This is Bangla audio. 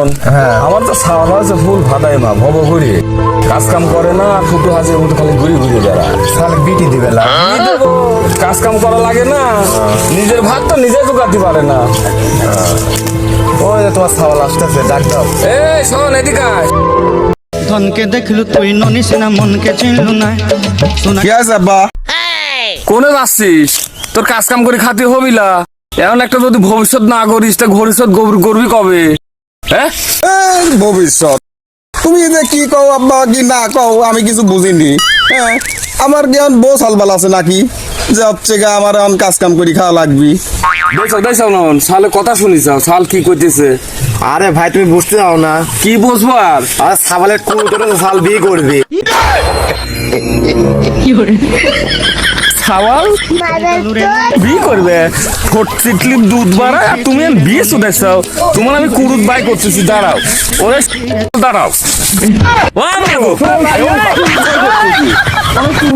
শোন, আমার তো ছাওয়াল আছে ফুল ফাটাই মা ভব ঘুরি, কাজ কাম করে না, ফুটু হাসির মতো খালি ঘুরি ঘুরি বেড়ায়। তাহলে বিটি দিবে না। কাজ কাম করা লাগে না, নিজের ভাত তো নিজে জোগাতে পারে না। ওই যে তোমার ছাওয়াল আসতেছে, ডাক দাও। এ শোন এদিকে আয়। ধনকে দেখলু তুই ননিস না মনকে চিনলু না শোনা কি আছে আব্বা? কোনে যাচ্ছিস? তোর কাজ কাম করে খাতে হবিলা, এমন একটা যদি ভবিষ্যৎ না করিস তা ভবিষ্যৎ করবি কবে? হ্যাঁ ভবিষ্যৎ তুমি যে কি কও আব্বা, কি না কও আমি কিছু বুঝিনি। হ্যাঁ, আমার জ্ঞান বউ সালবাল আছে নাকি যে হচ্ছে গা আমার এখন কাজ কাম করে খাওয়া লাগবি? দেখছো নন সালে কথা শুনিস সাল কি করতেছে? আরে ভাই তুমি বুঝতে চাও না, কি বুঝবো আর? আর সাবালের কুটোরে সাল বিয়ে করবে। সাওয়াল বিয়ে করবে, ঠোঁট চিটলি দুধ বাড়ায়, আর তুমি বিয়ে শুনেছো? তোমার আমি কুরুত বাই করতেছি, দাঁড়াও ওরে দাঁড়াও।